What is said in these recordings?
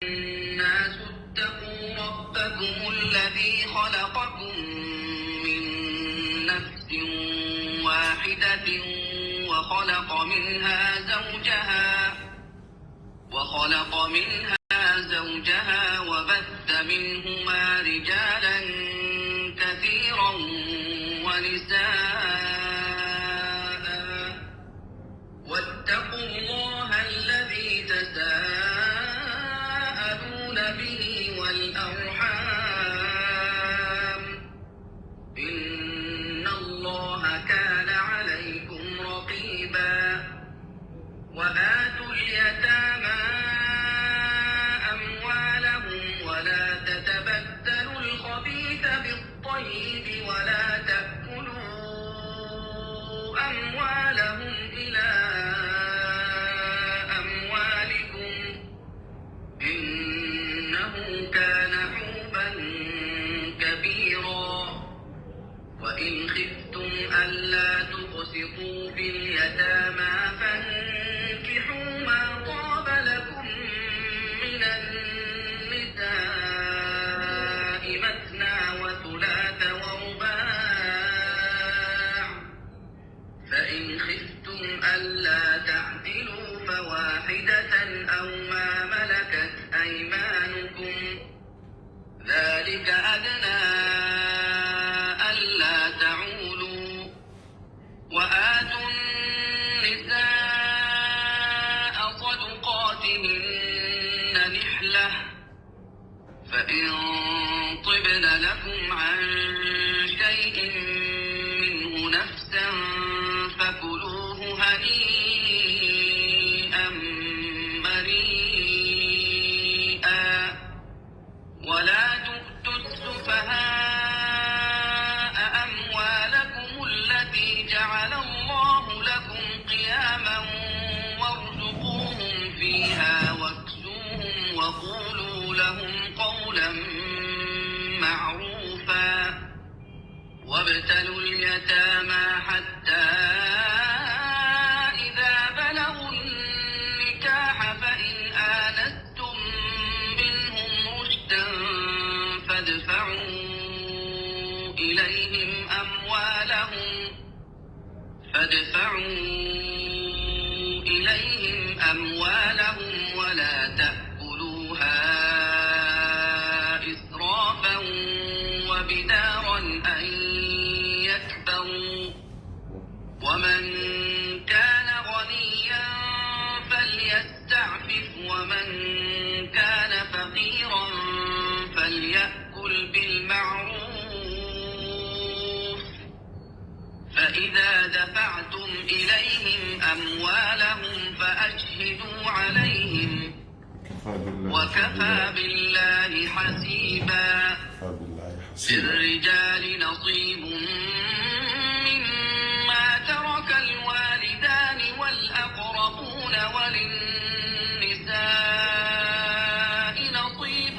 الناس اتقوا ربكم الذي خلقكم من نفس واحدة وخلق منها زوجها وبث منهما رجالا كثيرا ونساء واتقوا الله الذي تساءلون به والأرحام إن الله كان عليكم رقيبا وآتوا اليتامى أموالهم ولا تتبدلوا الخبيث بالطيب ولا تأكلوا أموالهم إلى أموالكم إنه كان حوبا كبيرا وإن خفتم ألا تقسطوا في اليتامى فانكحوا ما طاب لكم من النساء مثنى وثلاث ورباع فإن خفتم ألا تعدلوا فواحدة أو ما ملكت أيمانكم ذلك أدنى ألا تعولوا وآتوا النساء صدقاتهن نحلة فإن طبن لكم عن شيء منه نفسا فكلوه هنيئا مريئا ولا تؤتوا السفهاء أموالكم التي جعل الله لكم قياما وارزقوهم فيها واكسوهم وقولوا لهم قولا معروفا وابتلوا اليتامى حتى إذا بلغوا النكاح فإن آنستم منهم رشدا فادفعوا إليهم أموالهم ولا تأكلوها إسرافا وبدارا أن يكبروا ومن كان غنيا فليستعفف ومن كان فقيرا فليأكل بالمعروف فإذا دفعتم إليهم أموالهم فأشهدوا عليهم وكفى بالله حسيبا للرجال نصيب مما ترك الوالدان والأقربون وللنساء نصيب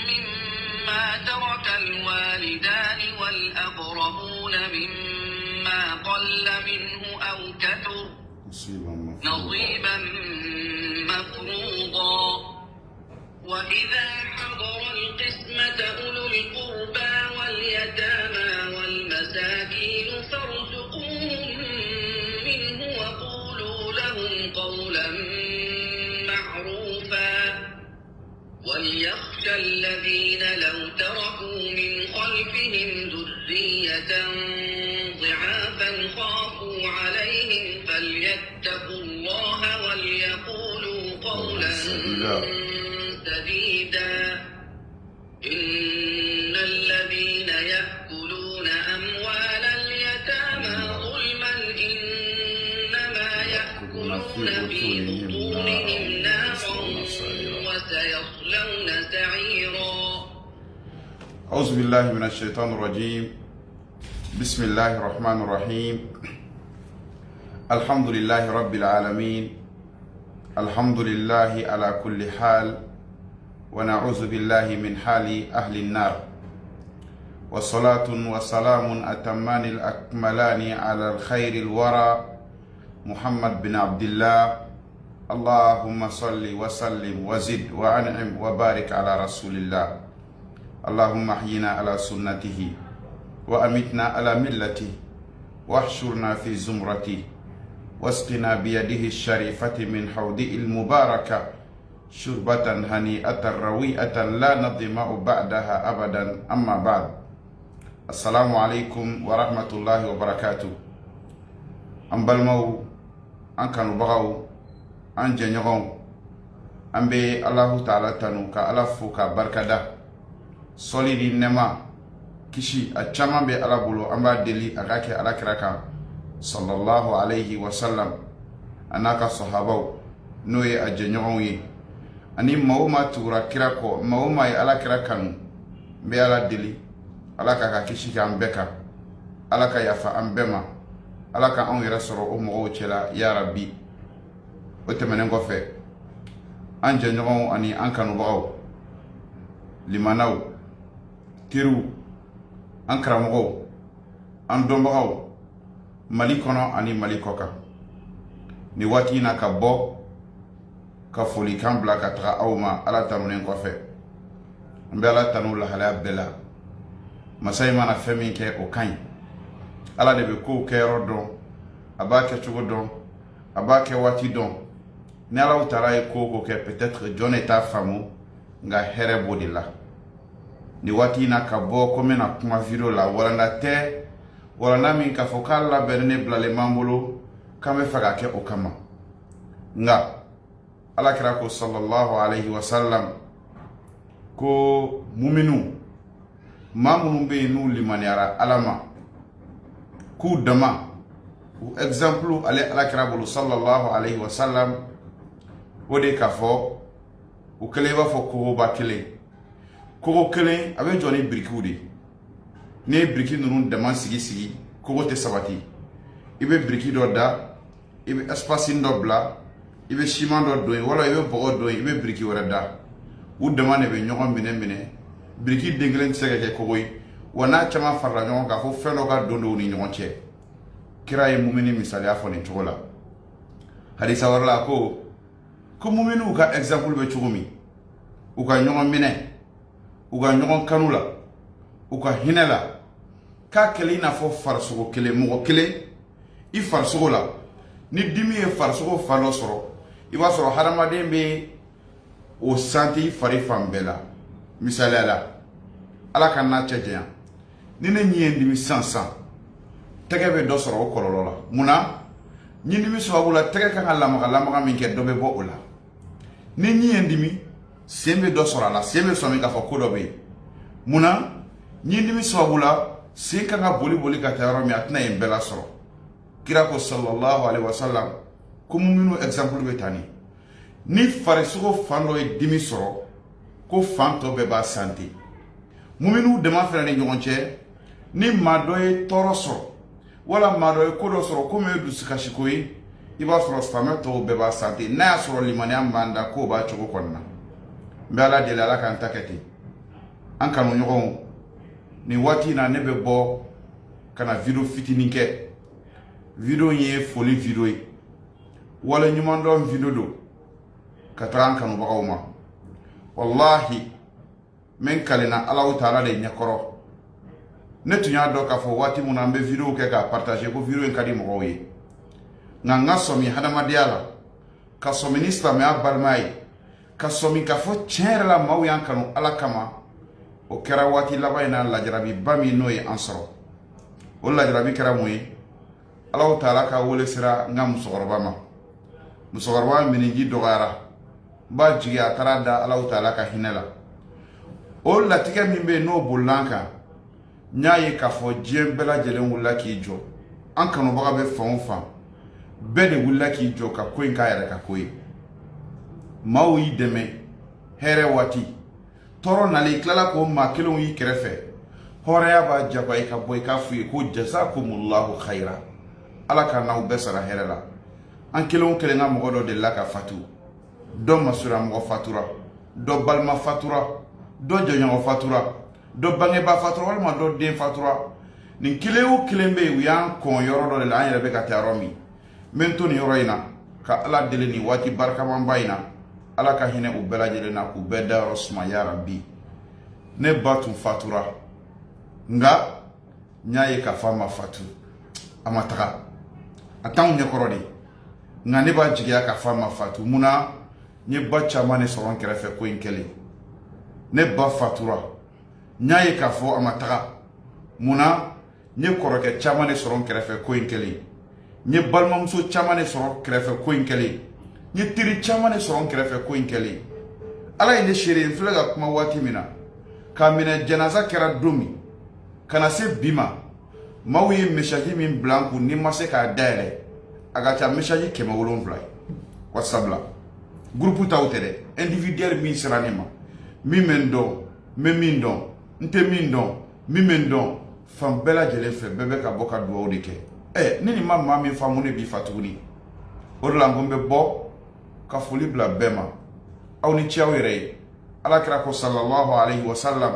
مما ترك الوالدان والأقربون مما قل منه أو كثر نصيبا مفروضا وإذا حضر القسمة أولو القربى واليتامى والمساكين فارزقوهم منه وقولوا لهم قولا معروفا وليخشى الذين لو تركوا من خلفهم ذرية ضعافا خافوا عليهم فليتقوا الله وليقولوا قولا سديدا إن الذين يأكلون أموال اليتامى ظلما إنما يأكلون في بطونهم نارا وسيصلون سعيرا. أعوذ بالله من الشيطان الرجيم. بسم الله الرحمن الرحيم. الحمد لله رب العالمين. الحمد لله على كل حال ونعوذ بالله من حال أهل النار والصلاة والسلام أتمان الأكملان على الخير الورى محمد بن عبد الله اللهم صل وسلم وزد وأنعم وبارك على رسول الله. اللهم احينا على سنته وأمتنا على ملته واحشرنا في زمرته واسقنا بيده الشريفة من حوضه المباركة شربة هنيئة رويئة لا نظمأ بعدها أبدا. أما بعد، السلام عليكم ورحمة الله وبركاته. أنبالمو أنكانوا بغاو أنجنيغو أنبي الله تعالى تنو كألفو كبركة solidi nema kishi a caman be ala bolo an b'a deli a ka kɛ alakira kan sallallahu alayhi wa sallam a n'a ka sahabaw n'o ye a jɛɲɔgɔnw ye ani maa o maa tugura kira kɔ maa o maa ye alakira kanu n bɛ ala deli ala ka kisi kɛ an bɛɛ kan, ala ka yafa an bɛɛ ma, ala ka anw yɛrɛ sɔrɔ o mɔgɔw cɛla ya rabbi. O tɛmɛnen kɔfɛ an jɛɲɔgɔnw ani an kanubagaw, limanaw, teriw, an karamɔgɔw, an dɔnbagaw, Mali kɔnɔ ani Mali kɔ kan, ni waati in na ka bɔ ka folikan bila ka taga aw ma ala tanunen kɔfɛ. N bɛ ala tanu lahalaya bɛɛ la. Masa in mana fɛn min kɛ o ka ɲi. Ala de bɛ kow kɛyɔrɔ dɔn, a b'a kɛ cogo dɔn, a b'a kɛ waati dɔn. Ni Ala taala ye ko o ko kɛ peut-être jɔn de t'a faamu, nka hɛrɛ b'o de la. Ni waati in na ka bɔ ko n bɛna kuma video la, walanda tɛ, walanda min k'a fɔ k'ale labɛnnen ne bilalen b'an bolo k'an bɛ fɛ ka kɛ o kama. Nka alakira ko sallallahu alayhi wa sallam ko muminu maa minnu bɛ yen n'u limaniyara ala ma k'u dama u exemple ale alakira bolo sallallahu alayhi wa sallam, o de k'a fɔ u kɛlen i b'a fɔ kogoba kelen. Kogo kelen a bɛ jɔ ni birikiw de. N'i ye biriki ninnu dama sigi sigi kogo tɛ sabati. I bɛ biriki dɔ da, i bɛ espace dɔ bila, i bɛ siman dɔ don yen, wala i bɛ bɔgɔ don yen, i bɛ biriki wɛrɛ da. U dama de bɛ ɲɔgɔn minɛ. Biriki den kelen tɛ se ka kɛ kogo ye, wa n'a caman farala ɲɔgɔn kan fo fɛn dɔ ka don u ni ɲɔgɔn cɛ. Kira ye mumini misaliya fɔ nin cogo la. Hadisa wɛrɛ la ko muminiw ka exemple bɛ cogo min, u ka ɲɔgɔn minɛ, u ka ɲɔgɔn kanu la, u ka hinɛ la, k'a kɛlen i n'a fɔ farisogo kelen, mɔgɔ kelen i farisogo la. Ni dimi ye farisogo fan dɔ sɔrɔ, i b'a sɔrɔ hadamaden bɛ o santi fari fan bɛɛ la. Misaliya la, ala ka n'a cɛ janya. Ni ne ɲi ye n dimi sisan, tɛgɛ bɛ dɔ sɔrɔ o kɔlɔlɔ la. Munna? Ɲi dimi sababu la tɛgɛ kan ka lamaga min kɛ dɔ bɛ bɔ o la. Ni ɲi ye n dimi, sen bɛ dɔ sɔrɔ a la, sen bɛ sɔn min k'a fɔ ko dɔ bɛ yen. Munna? Ɲi dimi sababu la sen kan ka boli ka taa yɔrɔ min a tɛna yen bɛɛ la sɔrɔ. Kira ko sallallahu alayhi wa sallam ko muminu exemple bɛ taa ni farisogo fan dɔ ye dimi sɔrɔ ko fan tɔ bɛɛ b'a santi. Muminu dama fɛnɛ ni ɲɔgɔn cɛ, ni maa dɔ ye tɔɔrɔ sɔrɔ wala maa dɔ ye ko dɔ sɔrɔ ko min ye dusukasiko ye, i b'a sɔrɔ silamɛ tɔw bɛɛ b'a santi. N'a y'a sɔrɔ limaniya m'an da k'o b'a cogo kɔnɔna. N bɛ ala deli ala k'an ta kɛ ten. An kanu ɲɔgɔnw, ni waati in na ne bɛ bɔ ka na video fitinin kɛ. Video in ye foli video ye, wala ɲuman dɔn video don ka taga an kanubagaw ma. Wallahi men kalena ala taala de ɲɛkɔrɔ. Ne tun y'a dɔn k'a fɔ waati mun na an bɛ video kɛ k'a partager ko video in ka di mɔgɔw ye, nka n ka sɔmi hadamadenya la, ka sɔmi ni silamɛya balima ye, ka sɔmi k'a fɔ tiɲɛ yɛrɛ la maaw y'an kanu ala kama. O kɛra waati laban in na lajarabiba min n'o ye an sɔrɔ. O lajarabi kɛra mun ye? Ala taala ka wele sera n ka musokɔrɔba ma. Musokɔrɔba miniji dɔgɔyara, n b'a jigi a taara da ala taala ka hinɛ la. O latigɛ min bɛ yen n'o bolila an kan, n y'a ye k'a fɔ diɲɛ bɛɛ lajɛlen wulila k'i jɔ. An kanubaga bɛ fan o fan, bɛɛ de wulila k'i jɔ ka ko in k'a yɛrɛ ka ko ye. Maaw y'i dɛmɛ hɛrɛ waati, tɔɔrɔ nalen i tilala k'o maa kelenw y'i kɛrɛfɛ, hɔrɔnya b'a jagoya i ka bɔ i k'a f'u ye ko jazakumullahu khayra, ala ka n'aw bɛɛ sara hɛrɛ la. An kelen o kelen ka mɔgɔ dɔ delila ka fatu, dɔ masura mɔgɔ fatura, dɔ balima fatura, dɔ jɔɲɔgɔn fatura, dɔ bangeba fatura, walima dɔ den fatura. Nin kelen o kelen bɛ yen u y'an kɔn yɔrɔ dɔ de la, an yɛrɛ bɛ ka taa yɔrɔ min. N bɛ n to nin yɔrɔ in na ka ala deli ni waati barkaman bayina ala ka hinɛ u bɛɛ lajɛlen na k'u bɛɛ dayɔrɔ suma ya rabbi. Ne ba tun fatura nga n y'a ye k'a fɔ a ma fatu a ma taga a t'anw ɲɛkɔrɔ de nga ne b'a jigiya k'a fɔ a ma fatu munna n ye ba caman de sɔrɔ n kɛrɛfɛ ko in kɛlen. Ne ba fatura n y'a ye k'a fɔ a ma taga munna n ye kɔrɔkɛ caman de sɔrɔ n kɛrɛfɛ ko in kɛlen. n ye balimamuso caman de sɔrɔ kɛrɛfɛ ko in kɛlen. n ye teri caman de sɔrɔ n kɛrɛfɛ ko in kɛlen. ala ye ne seere n filɛ ka kuma waati min na k'a minɛ janaza kɛra don min ka na se bi ma maaw ye message min bila n kun ni ma se k'a dayɛlɛ a ka ca message 700 ye wasabula groupe taw tɛ dɛ individuel min sera ne ma min bɛ n dɔn n bɛ min dɔn n tɛ min dɔn min bɛ n dɔn fan bɛɛ lajɛlen fɛ bɛɛ bɛ ka bɔ ka dugawu de kɛ ne ni ma maa min faamu ne bi fa tuguni o de la n ko n bɛ bɔ ka foli bila bɛɛ ma aw ni ce aw yɛrɛ ye alakira ko sallallahu alayhi wa sallam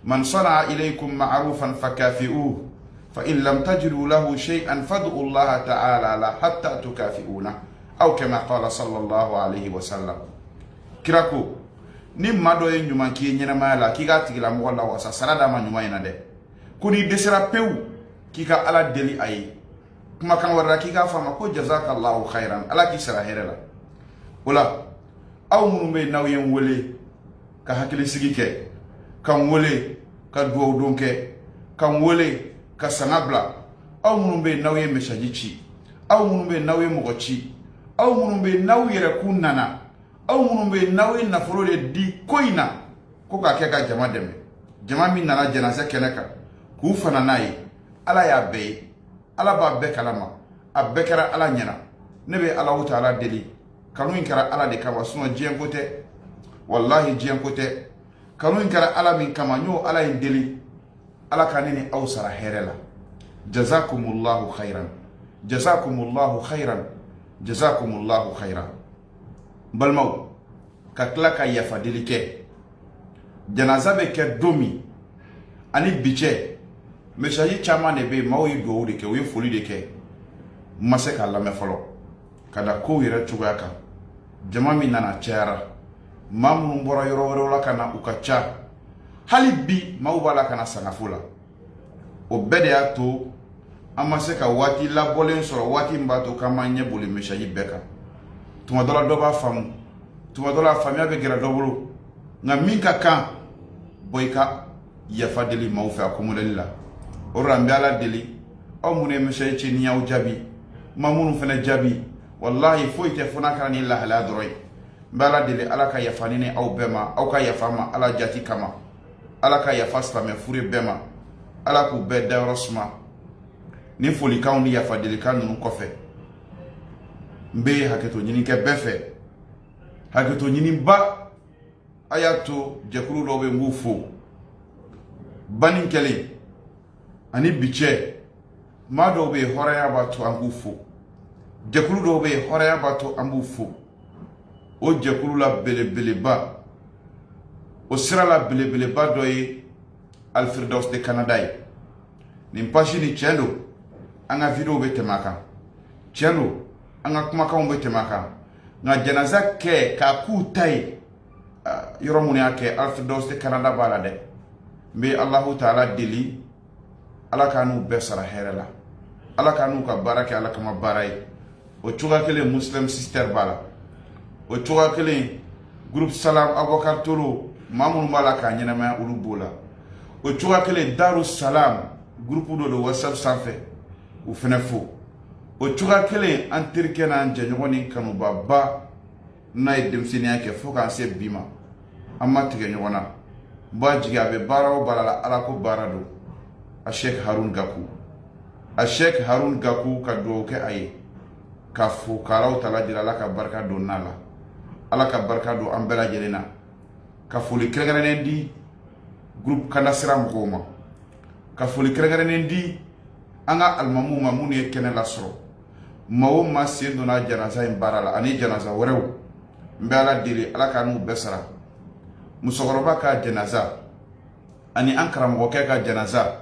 man sana'a ilaykum ma'rufan fakafi'uhu fa in lam tajidu lahu shay'an fad'u Allah ta'ala la hatta tukafi'una aw kama qala sallallahu alayhi wa sallam. Kira ko ni maa dɔ ye ɲuman k'i ye ɲɛnamaya la k'i k'a tigila mɔgɔ la wasa sara d'a ma ɲuman in na dɛ ko n'i dɛsɛra pewu k'i ka ala deli a ye kumakan wɛrɛ la k'i k'a fɔ a ma ko jazakallahu khairan ala k'i sara hɛrɛ la. O la aw minnu bɛ yen n'aw ye n wele ka hakilisigi kɛ ka n wele ka duwawudon kɛ ka n wele ka sanga bila aw minnu bɛ yen n'aw ye message ci aw minnu bɛ yen n'aw ye mɔgɔ ci aw minnu bɛ yen n'aw yɛrɛ kun nana aw minnu bɛ yen n'aw ye nafolo de di ko in na ko k'a kɛ ka jama dɛmɛ jama min nana janaza kɛnɛ kan k'u fana n'a ye ala y'a bɛɛ ye ala b'a bɛɛ kalama a bɛɛ kɛra ala ɲɛna ne bɛ Alahu Taala deli kanu in kɛra ala de kama sinon diɲɛ ko tɛ wallahi diɲɛ ko tɛ kanu in kɛra ala min kama n y'o ala in deli ala ka ne ni aw sara hɛrɛ la jazakumullahu khairan jazakumullahu khairan jazakumullahu khairan. Balimaw ka tila ka yafa deli kɛ janaza bɛ kɛ don min ani bi cɛ message caman de bɛ yen maaw ye dugawu de kɛ u ye foli de kɛ n ma se k'a lamɛn fɔlɔ ka da kow yɛrɛ cogoya kan jama min nana cayara maa minnu bɔra yɔrɔ wɛrɛw la ka na u ka ca hali bi maaw b'a la ka na sangafo la o bɛɛ de y'a to an ma se ka waati labɔlen sɔrɔ waati min b'a to k'an ma ɲɛ boli message bɛɛ kan tuma dɔ la dɔ b'a faamu tuma dɔ la faamuya bɛ gɛrɛ dɔ bolo nka min ka kan bɔ i ka yafa deli maaw fɛ a ko modèle la o de la n bɛ ala deli aw minnu ye message ci ni y'aw jaabi ma minnu fana jaabi wallahi foyi tɛ fo n'a kɛra ni lahalaya dɔrɔn ye n bɛ ala deli ala ka yafa ni aw bɛɛ ma aw ka yafa ma ala jati kama ala ka yafa silamɛ fure bɛɛ ma ala k'u bɛɛ dayɔrɔ suma ni folikanw ni yafa delikan ninnu kɔfɛ n bɛ hakɛto ɲini kɛ bɛɛ fɛ hakɛto ɲini ba a y'a to jɛkulu dɔw bɛ n b'u fo banni kɛlen ani bi cɛ maa dɔw bɛ yen hɔrɔnya b'a to an b'u fo jɛkulu dɔw bɛ yen hɔrɔnya b'a to an b'u fo o jɛkulu la belebeleba o sira la belebeleba dɔ ye Alfirdaus de Canada ye nin page ni tiɲɛ don an ka video bɛ tɛmɛ a kan tiɲɛ don an ka kumakanw bɛ tɛmɛ a kan nka janaza kɛ k'a k'u ta ye yɔrɔ minnu y'a kɛ Alfirdaus de Canada b'a la dɛ n bɛ Alahu Taala deli ala k'a n'u bɛɛ sara hɛrɛ la ala k'a n'u ka baara kɛ ala kama baara ye o cogoya kelen Muslim Sister b'a la o cogoya kelen groupe Salam Abubakar Tolo maa minnu b'a la k'a ɲɛnamaya olu b'o la o cogoya kelen Daru Salam groupe dɔ don WhatsApp sanfɛ u fana fo o cogoya kelen an terikɛ n'an jɛɲɔgɔn ni kanubaba n'a ye denmisɛnniya kɛ fo k'an se bi ma an ma tigɛ ɲɔgɔn na n b'a jigin a bɛ baara o baara la ala ko baara don a Sheikh Harun Gakou a Sheikh Harun Gakou ka dugawu kɛ a ye ka fo k'Alahu Taala deli ala ka barika don n'a la ala ka barika don an bɛɛ lajɛlen na ka foli kɛrɛnkɛrɛnnen di groupe Kandasira mɔgɔw ma ka foli kɛrɛnkɛrɛnnen di an ka alimamuw ma minnu ye kɛnɛ lasɔrɔ maa o maa sen donna janaza in baara la ani janaza wɛrɛw n bɛ ala deli ala ka n'u bɛɛ sara musokɔrɔba ka janaza ani an karamɔgɔkɛ ka janaza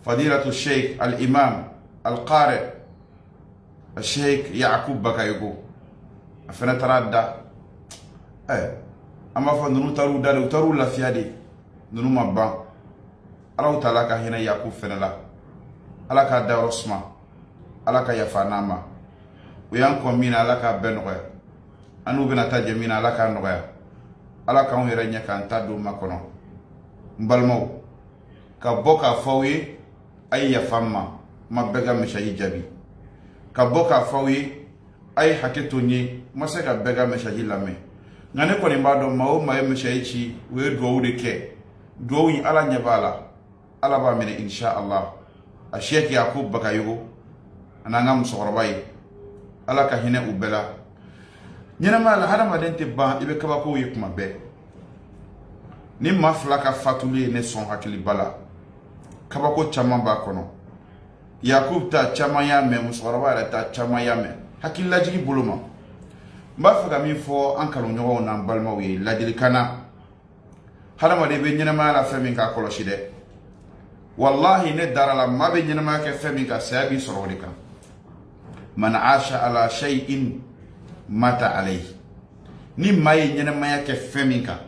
fadilatu Sheikh al-Imam al-Qari Sheikh Yakub Bakayogo fana taara da an b'a fɔ ninnu taar'u da de u taar'u lafiya de ninnu ma ban Ala Taala ka hinɛ Yakubu fana la Ala k'a dayɔrɔ suma Ala ka yafa n'a ma u y'an kɔn min na Ala k'a bɛɛ nɔgɔya an n'u bɛna taa jɛ min na Ala k'a nɔgɔya Ala k'anw yɛrɛ ɲɛ k'an ta don makɔnɔ n balimaw ka bɔ k'a fɔ aw ye a ye yafa n ma bɛɛ ka message jaabi ka bɔ k'a fɔ aw ye a ye hakɛ to n ye ma se ka bɛɛ ka message lamɛn nka ne kɔni b'a dɔn maa o maa ye message ci u ye duwawu de kɛ duwawu in Ala ɲɛ b'a la Ala b'a minɛ inshallah a Sheikh Yakubu Bagayogo an'an ka musokɔrɔba ye Ala ka hinɛ u bɛɛ la ɲɛnɛmaya la hadamaden tɛ ban i bɛ kabakow ye kuma bɛɛ ni maa fila ka fatuli ye ne sɔn hakiliba la kabako caman b'a kɔnɔ Yakubu ta caman y'a mɛn musokɔrɔba yɛrɛ ta caman y'a mɛn hakililajigi bolo ma n b'a fɛ ka min fɔ an kanuɲɔgɔnw n'an balimaw ye ladilikan na hadamaden bɛ ɲɛnɛmaya la fɛn min k'a kɔlɔsi dɛ wallahi ne dara la maa bɛ ɲɛnɛmaya kɛ fɛn min ka saya b'i sɔrɔ o de kan man asha ala shay'in mata alayhi ni maa ye ɲɛnɛmaya kɛ fɛn min kan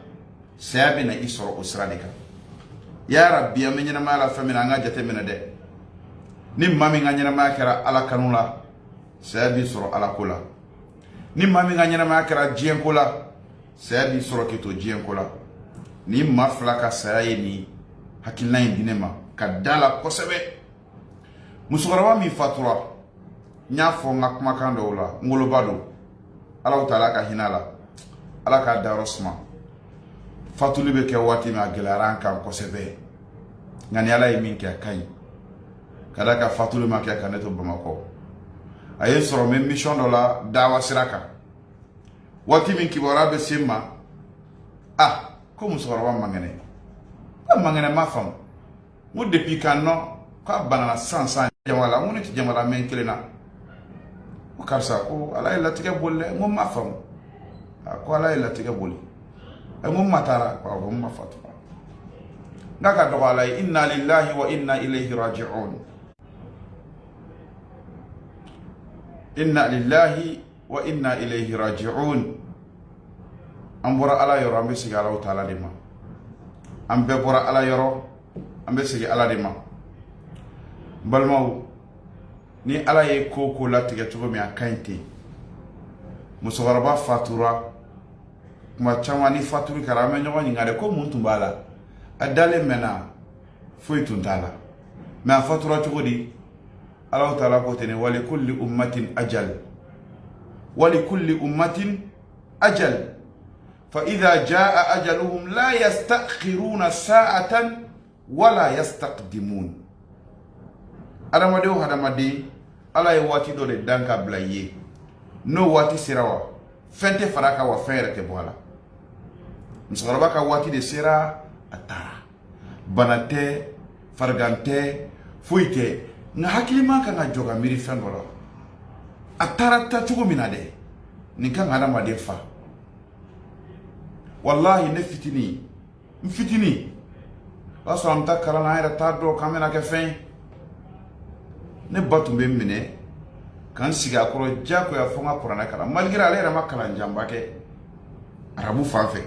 saya bɛ na i sɔrɔ o sira de kan ya rabbi an bɛ ɲɛnɛmaya la fɛn min na an ka jate minɛ dɛ ni maa min ka ɲɛnɛmaya kɛra ala kanu la saya b'i sɔrɔ ala ko la ni maa min ka ɲɛnɛmaya kɛra diɲɛ ko la saya b'i sɔrɔ k'i to diɲɛ ko la ni maa fila ka saya ye nin hakilina in di ne ma ka da la kosɛbɛ musokɔrɔba min fatura n y'a fɔ n ka kumakan dɔw la n woloba don Ala Taala ka hinɛ la Ala k'a dayɔrɔ suma fatuli bɛ kɛ waati min a gɛlɛyara an kan kosɛbɛ nka ni Ala ye min kɛ a ka ɲi ka da ka fatuli ma kɛ ka ne to Bamakɔ a ye sɔrɔ n bɛ mission dɔ la dawa sira kan waati min kibaruya bɛ se n ma ko musokɔrɔba man kɛnɛ ko man kɛnɛ ma faamu n ko depuis k'a nɔ k'a banana sisan jama la n ko ne tɛ jama la mɛ n kelen na ko karisa ko Ala ye latigɛ boli dɛ n ko n ma faamu ko Ala ye latigɛ boli n ko n ma taara ko n ma fatu n'a ka dɔgɔ Ala ye inna lillahi wa inna ilayhi raji'un inna lillahi wa inna ilayhi raji'un an bɔra Ala yɔrɔ an bɛ segin Ala Taala de ma an bɛɛ bɔra Ala yɔrɔ an bɛ segin Ala de ma balimaw ni Ala ye ko latigɛ cogo min a ka ɲi ten musokɔrɔba fatura kuma caman ni faturi kɛra an bɛ ɲɔgɔn ɲininka de ko mun tun b'a la a dalen mɛnna foyi tun t'a la mɛ a fatura cogo di Ala Taala ko ten wali kulli ummatin ajal wali kulli ummatin ajal فإذا جاء أجلهم لا يستأخرون ساعة ولا يستقدمون adamadenw hadamaden Ala ye waati dɔ de dan ka bila i ye n'o waati sera wa fɛn tɛ fara kan wa fɛn yɛrɛ tɛ bɔ a la musokɔrɔba ka waati de sera a taara bana tɛ farigan tɛ foyi tɛ nka hakilima kan ka jɔ ka miiri fɛn dɔ la a taara ta cogo min na dɛ nin kan ka hadamaden fa wallahi ne fitini n fitini o y'a sɔrɔ an bɛ taa kalan na an yɛrɛ t'a dɔn k'an bɛna kɛ fɛn ye ne ba tun bɛ n minɛ k'an sigi a kɔrɔ diyagoya fo n ka kuranɛ kalan malgré ale yɛrɛ ma kalan janba kɛ arabu fan fɛ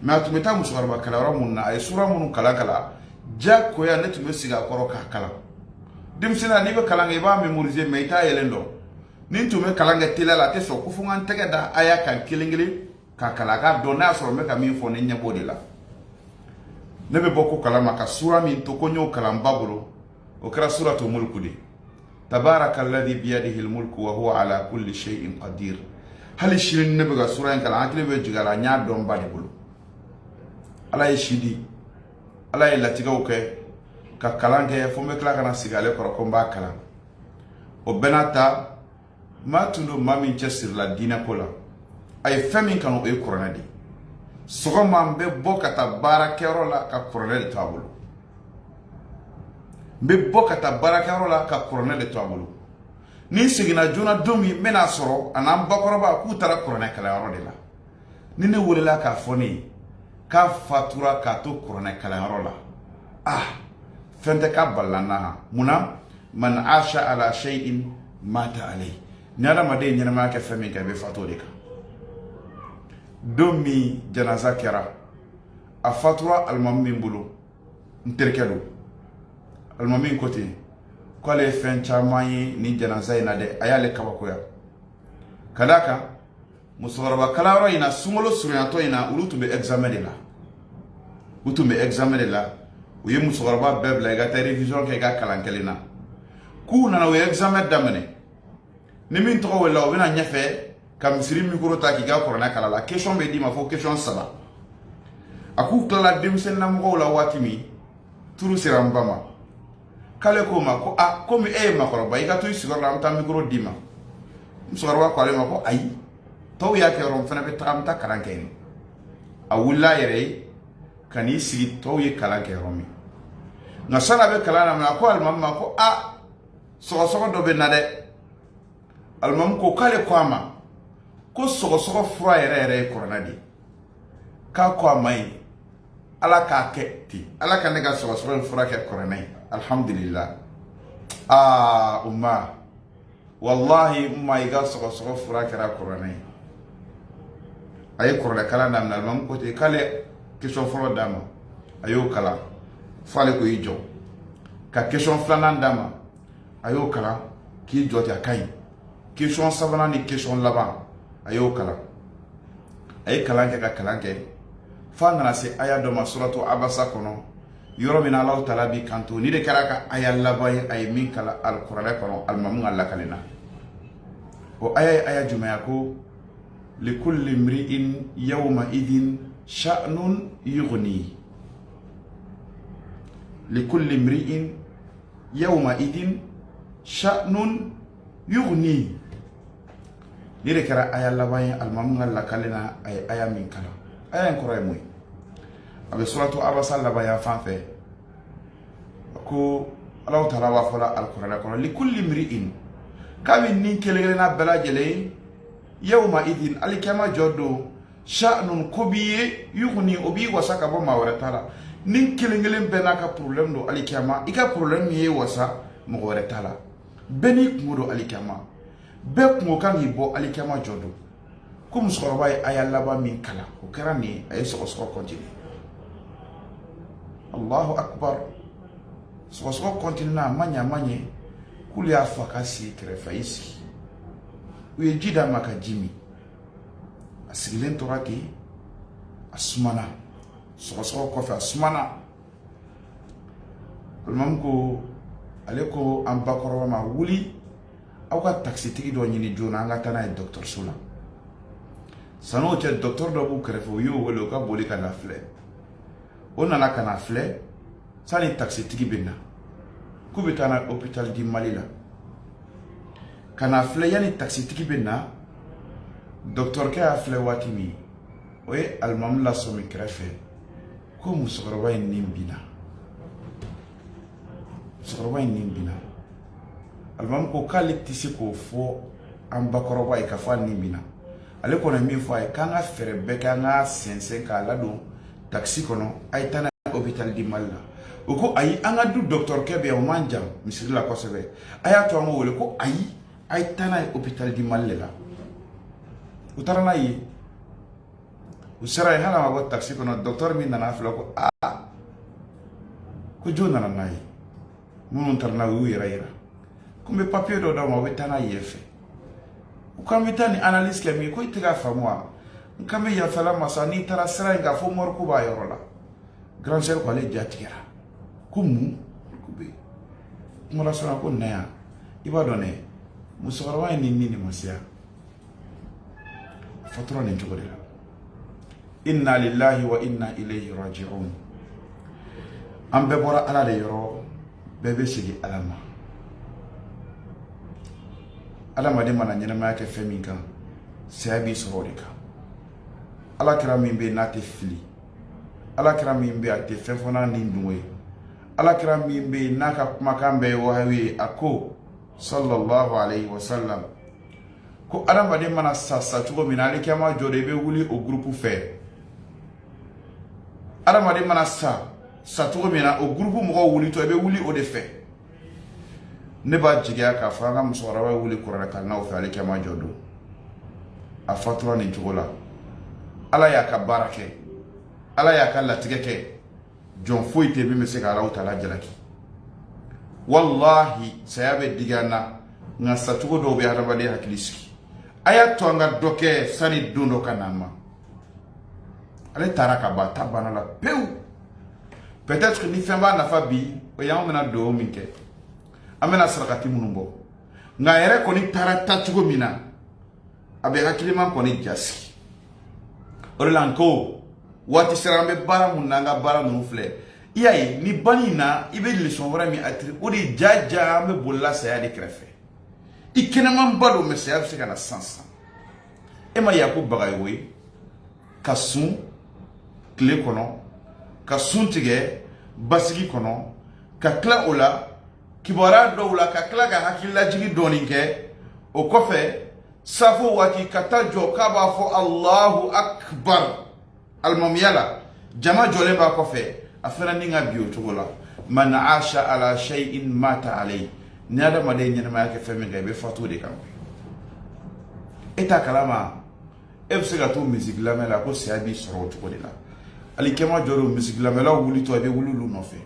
mɛ a tun bɛ taa musokɔrɔba kalanyɔrɔ minnu na a ye sura minnu kalan diyagoya ne tun bɛ sigi a kɔrɔ k'a kalan denmisɛnninya n'i bɛ kalan kɛ i b'a mémoriser mɛ i t'a yɛlɛ dɔn ni n tun bɛ kalan kɛ teliya la a tɛ sɔn ko fo n ka n tɛgɛ da aya kan kelen kelen ka kalan k'a dɔn n'a y'a sɔrɔ n bɛ ka min fɔ ne ɲɛ b'o de la ne bɛ bɔ ko kalama ka sura min to ko n y'o kalan ba bolo o kɛra suratul mulk de tabaraka alladhi biyadihi almulku wa huwa ala kulli shay'in qadir hali sini ne bɛ ka sura in kalan hakili bɛ jigin a la n y'a dɔn ba de bolo Ala ye si di Ala ye latigɛw kɛ ka kalan kɛ fo n bɛ tila ka na sigi ale kɔrɔ ko n b'a kalan o bɛɛ n'a ta maa tun don maa min cɛsirila diinɛ ko la a ye fɛn min kanu o ye kuranɛ de sɔgɔma n bɛ bɔ ka taa baarakɛyɔrɔ la ka kuranɛ de to a bolo n bɛ bɔ ka taa baarakɛyɔrɔ la ka kuranɛ de to a bolo ni n seginna joona don min n bɛna sɔrɔ a n'an bakɔrɔba k'u taara kuranɛ kalanyɔrɔ de la ni ne welela k'a fɔ ne ye k'a fatura k'a to kuranɛ kalanyɔrɔ la fɛn tɛ k'a balila n na munna man asha ala shay'in mata alayhi ni adamaden ye ɲɛnamaya kɛ fɛn min kɛ a bɛ fatu o de kan don min janaza kɛra a fatura alimami min bolo n terikɛ don alimami ko ten k'ale ye fɛn caman ye ni janaza in na dɛ a y'ale kabakoya ka d'a kan musokɔrɔba kalanyɔrɔ in na sunkalo surunyatɔ in na olu tun bɛ examen de la u ye musokɔrɔba bɛɛ bila i ka taa révision kɛ i ka kalan kelen na k'u nana u ye examen daminɛ ni min tɔgɔ wele u bɛna ɲɛfɛ ka misiri mikoro ta k'i ka kuranɛ kala la question bɛ d'i ma fo question 3 a k'u tilala denmisɛnninlamɔgɔw la waati min turu sera n ba ma k'ale k'o ma ko komi e ye makɔrɔba i ka to i sigiyɔrɔ la an bɛ taa mikoro d'i ma musokɔrɔba ko ale ma ko ayi tɔw y'a kɛ yɔrɔ n fana bɛ taga n bɛ taa kalan kɛ yen a wulila a yɛrɛ ye ka n'i sigi tɔw ye kalan kɛ yɔrɔ min nka sani a bɛ kalan daminɛ a ko alimami ma ko sɔgɔsɔgɔ dɔ bɛ na dɛ alimami ko k'ale ko a ma ko sɔgɔsɔgɔ fura yɛrɛ yɛrɛ ye kuranɛ de ye k'a ko a ma ɲi ala k'a kɛ ten ala ka ne ka sɔgɔsɔgɔ in fura kɛ kuranɛ ye alhamdulillah umma wallahi umma i ka sɔgɔsɔgɔ fura kɛra kuranɛ ye a ye kuranɛ kalan daminɛ alimami ko ten k'ale question fɔlɔ d'a ma a y'o kalan fo ale ko i jɔ ka question filanan d'a ma a y'o kalan k'i jɔ ten a ka ɲi question sabanan ni question laban a y'o kalan a ye kalan kɛ ka kalan kɛ fo a nana se aya dɔ ma suratu abasa kɔnɔ yɔrɔ min na Alahu taala b'i kanto ni de kɛra ka aya laban ye a ye min kalan alikuranɛ kɔnɔ alimamu ka lakale na o aya ye aya jumɛn ya ko likulli mri'in yawma idin sha'nun yughni likulli mri'in yawma idin sha'nun yughni ni de kɛra aya laban ye alimamu ka lakale na a ye aya min kalan aya in kɔrɔ ye mun ye a bɛ suratu abasa laban yan fan fɛ ko Alahu taala b'a fɔ la alikuranɛ kɔnɔ likulli mri'in k'a bɛ nin kelen kelenna bɛɛ lajɛlen yawma idin alikiyama jɔ don sha'nun ko b'i ye yughni o b'i wasa ka bɔ maa wɛrɛ ta la nin kelen kelen bɛɛ n'a ka problème don alikiyama i ka problème min ye wasa mɔgɔ wɛrɛ ta la bɛɛ n'i kungo don alikiyama bɛɛ kungo kan k'i bɔ alikiyama jɔ don ko musokɔrɔba ye aya laban min kalan o kɛra nin a ye sɔgɔsɔgɔ continue Allahu akbar sɔgɔsɔgɔ continue a ma ɲɛ k'ulu y'a fɔ a ka sigi kɛrɛfɛ a y'i sigi u ye ji d'a ma ka ji min a sigilen tora ten a sumana sɔgɔsɔgɔ kɔfɛ a sumana alimamu ko ale ko an bakɔrɔba ma wuli aw ka taxitigi dɔ ɲini joona an ka taa n'a ye dɔgɔtɔrɔso la san'o cɛ dɔgɔtɔrɔ dɔ b'u kɛrɛfɛ u y'o wele o ka boli ka na filɛ o nana ka na filɛ sani taxitigi bɛ na k'u bɛ taa na hôpital di Mali la ka na filɛ yanni taxitigi bɛ na dɔgɔtɔrɔkɛ y'a filɛ waati min o ye alimamu lasɔmi kɛrɛfɛ ko musokɔrɔba in nin binna alimamu ko k'ale tɛ se k'o fɔ an bakɔrɔba ye k'a fɔ a nin binna ale kɔni min fɔ a ye k'an ka fɛɛrɛ bɛɛ kɛ an ka sɛnsɛn k'a ladon taxi kɔnɔ a ye taa n'a ye hôpital di Mali la o ko ayi an ka du dɔgɔtɔrɔkɛ bɛ yan o man jan misiri la kosɛbɛ a y'a to an k'o wele ko ayi a ye taa n'a ye hôpital di Mali de la u taara n'a ye u sera yen hali a ma bɔ taxi kɔnɔ dɔgɔtɔrɔ min nana filɛ ko ko jɔn nana n'a ye minnu taara n'a ye u y'u yɛrɛ yira ko n bɛ papier dɔ d'aw ma u bɛ taa n'a ye fɛ u k'an bɛ taa ni analyse kɛ min ko i tɛ k'a faamu wa n kan bɛ yafala masa n'i taara sira in k'a fɔ mɔriku b'a yɔrɔ la grand sœur ko ale ja tigɛra ko mun ko bɛ kuma la sɔnna ko na yan i b'a dɔn dɛ musokɔrɔba in ni nin de ma se yan a fatura nin cogo de la inna lillahi wa inna ilayhi raji'un an bɛɛ bɔra ala de yɔrɔ bɛɛ bɛ segin ala ma adamaden mana ɲɛnamaya kɛ fɛn min kan saya b'i sɔrɔ o de kan ala kɛra min bɛ n'a tɛ fili ala kɛra min bɛ a tɛ fɛn fɔ n'a ni dungo ye ala kɛra min bɛ n'a ka kumakan bɛɛ ye wahayu ye a ko sallallahu alayhi wa sallam ko adamaden mana sa cogo min na alikiyama jɔ de i bɛ wuli o groupe fɛ adamaden mana sa cogo min na o groupe mɔgɔw wulitɔ i bɛ wuli o de fɛ ne b'a jigiya k'a fɔ an ka musokɔrɔba ye wuli kuranɛ kalannaw fɛ alikiyama jɔ don a fatura nin cogo la ala y'a ka baara kɛ ala y'a ka latigɛ kɛ jɔn foyi tɛ min bɛ se ka Alahu Taala jalaki wallahi saya bɛ digi an na nka sacogo dɔw bɛ hadamaden hakili sigi a y'a to an ka dɔ kɛ sani don dɔ ka na an ma ale taara ka ban ta banna la pewu peut-être que ni fɛn b'a nafa bi o y'an bɛna dugawu min kɛ an bɛna sarakati minnu bɔ nka a yɛrɛ kɔni taara tacogo min na a bɛ hakilima kɔni jasigi o de la n ko waati sera an bɛ baara mun na an ka baara ninnu filɛ i y'a ye ni bani in na i bɛ leçon wɛrɛ min atiri o de jaja an bɛ bolila saya de kɛrɛfɛ i kɛnɛman ba don mɛ saya bɛ se ka na sisan e ma Yakubu Bagayogo ye ka sun tile kɔnɔ ka sun tigɛ basigi kɔnɔ ka tila o la kibaruya dɔw la ka tila ka hakililajigi dɔɔni kɛ o kɔfɛ safo waati ka taa jɔ k'a b'a fɔ Allahu Akbar alimamiya la jama jɔlen b'a kɔfɛ a fɛnɛ ni ka bi o cogo la man aasha ala shay'in mata alayhi ni adamaden ɲɛnamaya kɛ fɛn min kan i bɛ fatu de kan e t'a kalama e bɛ se ka to misiki lamɛn la ko saya b'i sɔrɔ o cogo de la ali kɛma jɔ don misiki lamɛnlaw wulitɔ i bɛ wuli olu nɔfɛ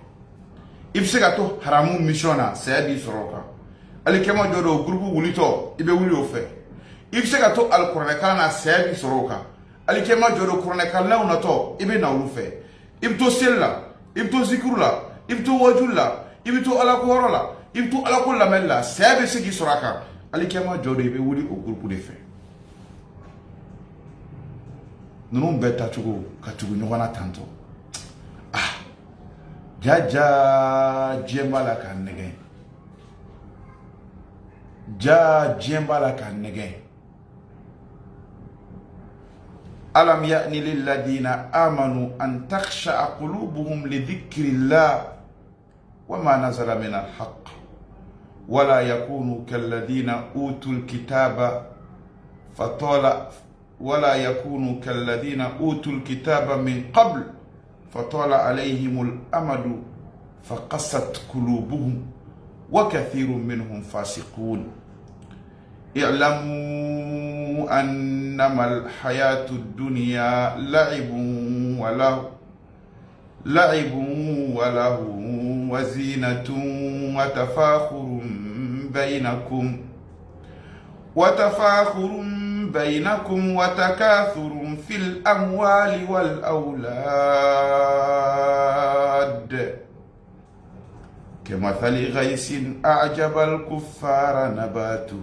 i bɛ se ka to haramu mission na saya b'i sɔrɔ o kan ali kɛma jɔ don groupe wulitɔ i bɛ wuli o fɛ i bɛ se ka to alikuranɛkalan na saya b'i sɔrɔ o kan ali kɛma jɔ don kuranɛkalannaw natɔ i bɛ na olu fɛ i bɛ to seli la i bɛ to zikiru la i bɛ to wajuli la i bɛ to alakoyɔrɔ la i bɛ to alako lamɛnni la saya bɛ se k'i sɔrɔ a kan ali kɛma jɔ don i bɛ wuli o groupe de fɛ ninnu bɛɛ tacogo ka tugu ɲɔgɔn na tantɔ jaja diɲɛ b'a la k'a nɛgɛn diɲɛ b'a la k'a nɛgɛn alam ya'ni lilladina amanu an takhsha'a qulubuhum li dhikrillah wa ma nazala min al-haqq wa la yakunu kalladina utul kitaba fatala ولا يكونوا كالذين أوتوا الكتاب من قبل فطال عليهم الأمد فقست قلوبهم وكثير منهم فاسقون اعلموا أنما الحياة الدنيا لعب وله وزينة وتفاخر بينكم وتكاثر في الأموال والأولاد كمثل غيث أعجب الكفار نباته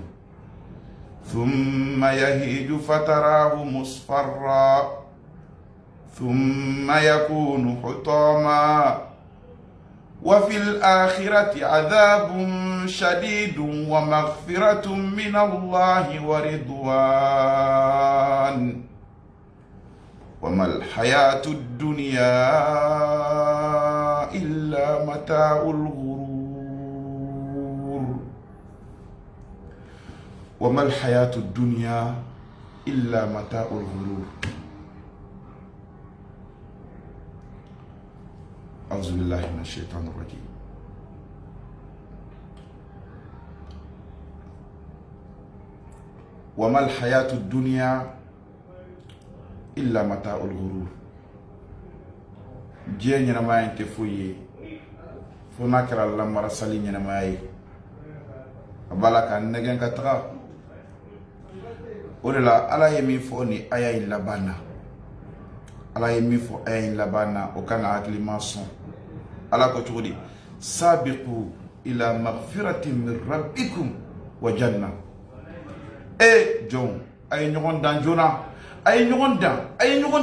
ثم يهيج فتراه مصفرا ثم يكون حطاما وفي الآخرة عذاب شديد ومغفرة من الله ورضوان وما الحياة الدنيا إلا متاع الغرور وما الحياة الدنيا إلا متاع الغرور أعوذ بالله من الشيطان الرجيم وما الحياة الدنيا إلا متاع الغرور جي نينما انت فوي فما كرا الله مرسلي نينما اي بالك نغن كترا ولا على يمين فوني ايا الا بانا على يمين فو ايا الا بانا وكان عقلي ما صون على كتودي سابقوا الى مغفرة من ربكم وجنة اي جون اي نيغون دان جونا ay ñogon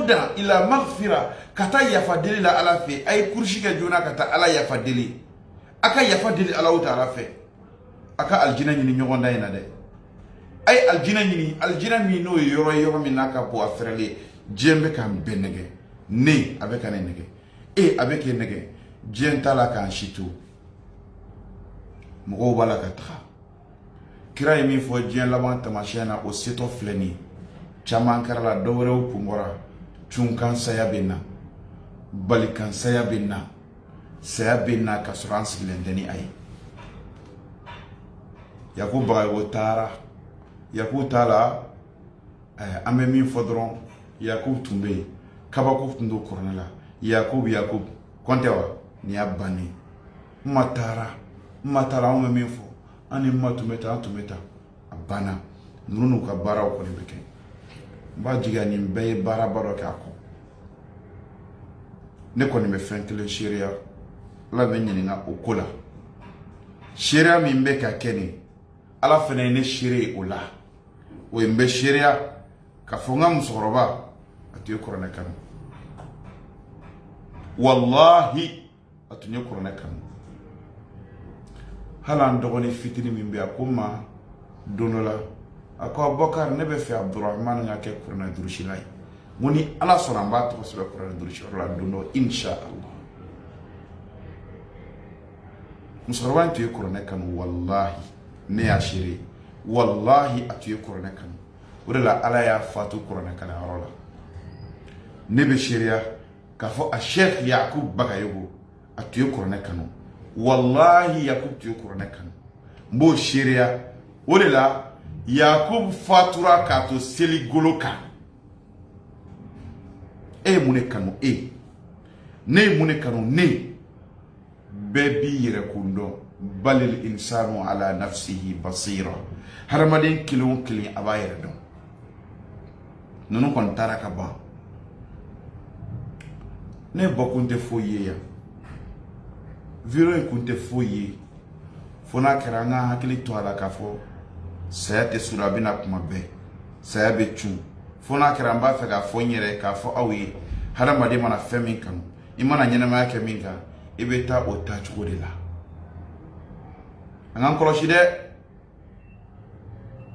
dan ila maghfira kata yafa deli la ala fe ay kurshi ga jona kata ala yafa deli aka yafa deli ala ta'ala fe aka aljina ni ñogon dan ina de ay aljina mi no yoro mi naka bo afrele jembe kan benege ne avec an nege e avec nege jentala kan shitu mo wala kata kira mi fo jien laban tamashena o seto fleni caman karala dɔwɛrɛw kungora cunkan saya bena balikan saya bena ka sɔrɔ an sigilen tɛ ni a ye Yakubu Bagayogo taara Yakubu taala an bɛ min fɔ dɔrɔn Yakub tun bɛ yen kabako tun don kuranɛ la Yakub kɔntɛ wa ni y'a bannen n ma taara anw bɛ min fɔ an ni ma tun bɛ taa a banna ninnu n'u ka baaraw kɔni bɛ kɛ n b'a jigiya nin bɛɛ ye baaraba dɔ kɛ a kɔ ne kɔni bɛ fɛn kelen seereya Ala bɛ ɲininka o ko la seereya min bɛ ka kɛ nin Ala fana ye ne seere o la o ye n bɛ seereya ka fɔ n ka musokɔrɔba a tun ye kuranɛ kanu wallahi a tun ye kuranɛ kanu hali an dɔgɔnin fitinin min bɛ a ko n ma don dɔ la a ko Abubakar ne bɛ fɛ Abdurahmani ka kɛ kuranɛ durusila ye n ko ni Ala sɔnna an b'a tɔgɔ sɛbɛn kuranɛ durusiyɔrɔ la don dɔ inshallah musokɔrɔba in tun ye kuranɛ kanu wallahi ne y'a seere wallahi a tun ye kuranɛ kanu o de la Ala y'a fatu kuranɛ kanuyɔrɔ la ne bɛ seereya k'a fɔ a Sheikh Yakub Bagayogo a tun ye kuranɛ kanu wallahi Yakub tun ye kuranɛ kanu n b'o seereya o de la Yakub fatura k'a to seli golo kan e ye mun de kanu ne ye mun de kanu ne bɛɛ b'i yɛrɛ kun dɔn balil insanu ala nafsihi basira hadamaden kelen o kelen a b'a yɛrɛ dɔn ninnu kɔni taara ka ban ne bɔkun tɛ foyi ye yan video in kun tɛ foyi ye fo n'a kɛra an ka hakili to a la k'a fɔ saya tɛ sura a bɛna kuma bɛɛ saya bɛ cun fo n'a kɛra an b'a fɛ k'a fɔ n yɛrɛ k'a fɔ aw ye hadamaden mana fɛn min kanu i mana ɲɛnamaya kɛ min kan i bɛ taa o taa cogo de la an k'an kɔlɔsi dɛ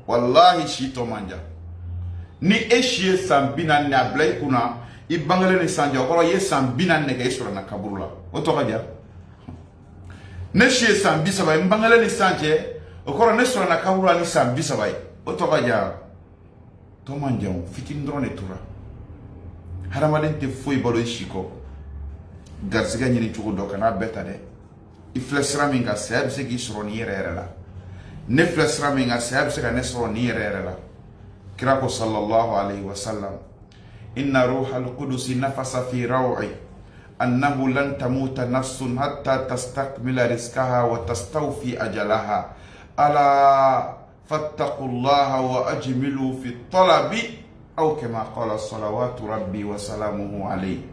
wallahi si tɔ man jan ni e si ye san 40 a bila i kunna i bangelen ni san jɛ o kɔrɔ i ye san 40 kɛ i sɔrɔ na kaburu la o tɔgɔ diya ne si ye san 30 ye n bangelen ni san cɛ o kɔrɔ ne sɔrɔ na kaburu la ni san 30 ye o tɔgɔ diya tɔ man jan fitinin dɔrɔn de tora hadamaden tɛ foyi balo i si kɔ garisɛgɛ ɲini cogo dɔ kana bɛɛ ta dɛ i filɛ sira min kan saya bɛ se k'i sɔrɔ nin yɛrɛ yɛrɛ la ne filɛ sira min kan saya bɛ se ka ne sɔrɔ nin yɛrɛ yɛrɛ la kira ko sallallahu alaihi wasallam inna ruhal qudusi nafasa fi raw'i annahu lan tamuta nafsun hatta tastakmila rizqaha wa tastawfi ajalaha ala fattaqullaha wa ajmilu fi talabi aw kama qala salawatu rabbi wa salamuhu alayhi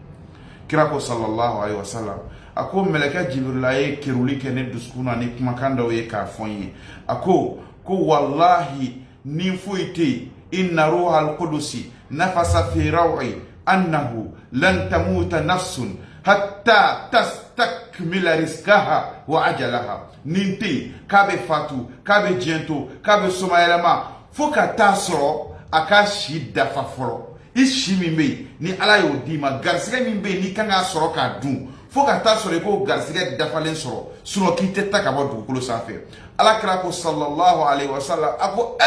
kira ko sallallahu alaihi wasallam ako meleka jibril ay keruli ke ne duskuna ni kumakan daw ye ka fonye ako ko wallahi ni fuite inna ruhal qudusi nafasa fi raw'i annahu lan tamuta nafsun hatta tastakmila rizqaha wa ajalaha ninte kabe fatu kabe jento kabe somayelama fo ka ta sɔrɔ a ka si dafa fɔlɔ i si min bɛ ni Ala y'o d'i ma garisɛgɛ min bɛ n'i kan k'a sɔrɔ k'a dun fo ka taa sɔrɔ i k'o garisɛgɛ dafalen sɔrɔ sinon k'i tɛ ta ka bɔ dugukolo sanfɛ Ala kira ko sallallahu alaihi wasallam a ko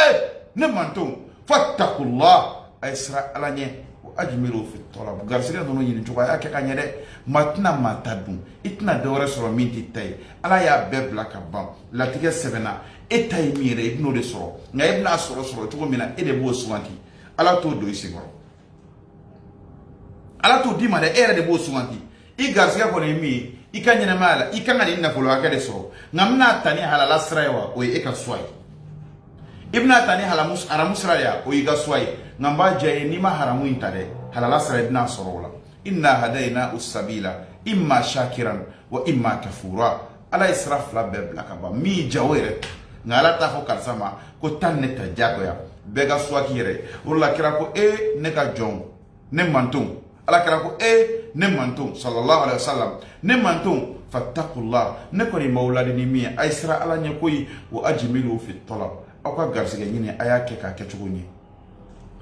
ne mantonw fattakullah a ye siran Ala ɲɛ wa ajmilu fi talab garisɛgɛ ninnu ɲini cogo a y'a kɛ ka ɲɛ dɛ maa tɛna maa ta dun i tɛna dɔ wɛrɛ sɔrɔ min tɛ ta ye Ala y'a bɛɛ bila ka ban latigɛ sɛbɛnna e ta ye min yɛrɛ i bɛn'o de sɔrɔ nka e bɛna sɔrɔ cogo min na e de b'o suganti Ala t'o don i senkɔrɔ Ala t'o d'i ma dɛ e yɛrɛ de b'o suganti i garisɛgɛ kɔni ye min ye i ka ɲɛnamaya la i kan ka nin nafolo hakɛ de sɔrɔ nka n bɛna ta ni halala sira ye wa o ye e ka suwa ye i bɛna ta ni haramu sira ye o y'i ka suwa ye nka n b'a diya ye n'i ma haramu in ta dɛ halala sira i bɛna sɔrɔ o la inna hadayna usabila imma shakiran wa imma kafura Ala ye sira fila bɛɛ bila ka ban min y'i diya o yɛrɛ nka Ala t'a fɔ karisa ma ko tan ne ta diyagoya bɛɛ ka suwa k'i yɛrɛ o de la kira ko ne ka jɔnw ne mantonw Ala kira ko ne mantonw sallallahu alaihi wasallam ne mantonw fattakullah ne kɔni m'aw ladi ni min ye a ye siran Ala ɲɛ koyi wa ajmilu fi talab aw ka garisɛgɛ ɲini a y'a kɛ k'a kɛ cogo ɲɛ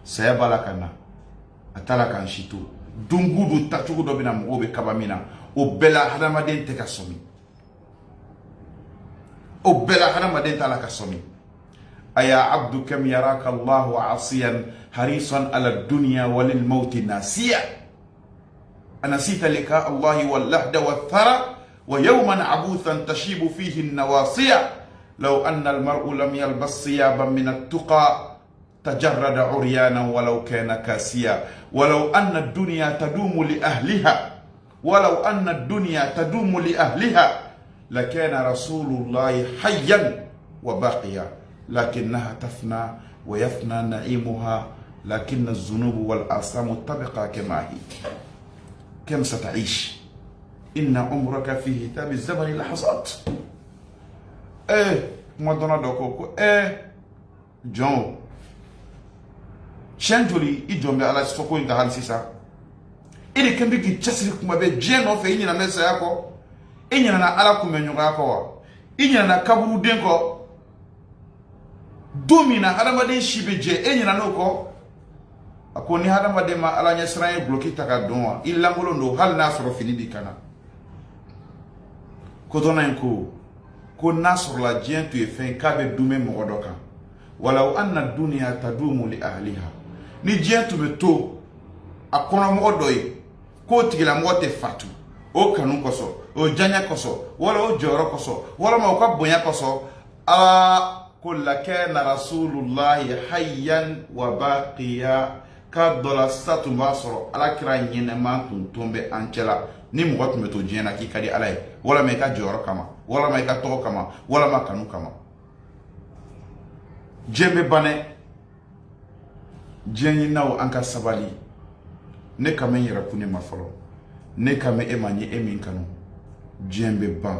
saya b'a la ka na a t'a la k'an si to don o don tacogo dɔ bɛ na mɔgɔw bɛ kaba min na o bɛɛ la hadamaden tɛ ka sɔmi o bɛɛ la hadamaden t'a la ka sɔmi aya abdu kam yaraka Allahu asiyan harisan ala dunya walil mauti nasiya أنسيت لقاء الله واللهد والثرى ويوما عبوثا تشيب فيه النواصية لو أن المرء لم يلبس ثيابا من التقى تجرد عريانا ولو كان كاسيا ولو أن الدنيا تدوم لأهلها ولو أن الدنيا تدوم لأهلها لكان رسول الله حيا وباقيا لكنها تفنى ويفنى نعيمها لكن الذنوب والآثام تبقى كما هي. كم ستعيش؟ إن عمرك في كتاب الزمن لحظات. ما دونا دوكو جون شنجولي إجوم على سوكو إنك هالسي سا إني كم بيجي تشسري كم بيجي جنو في إني نمسا ياكو إني نانا على كم ينوغاكو إني نانا كابورو دينكو دومينا هذا ما دين شيبجي إني نانا نوكو akoni hada madema ala nyasran bloki taka donwa illa ngolondo hal nasro fini dikana ko dona ko nasro la jien tu e fin kabe dume modoka walau anna dunya tadumu li ahliha ni jien tu beto akona modoy ko tigila mote fatu o kanu koso o janya koso wala o joro koso wala ma ko bonya koso kullaka rasulullahi hayyan wa baqiya ka dola satu basoro ala kira nyene man tun tombe ancela ni mo ko meto jena ki kadi ala wala me ka joro kama wala me ka to kama wala ma kanu kama jembe bane jenyi naw anka sabali ne kame yira kune mafolo ne kame emanye emin kanu jembe ban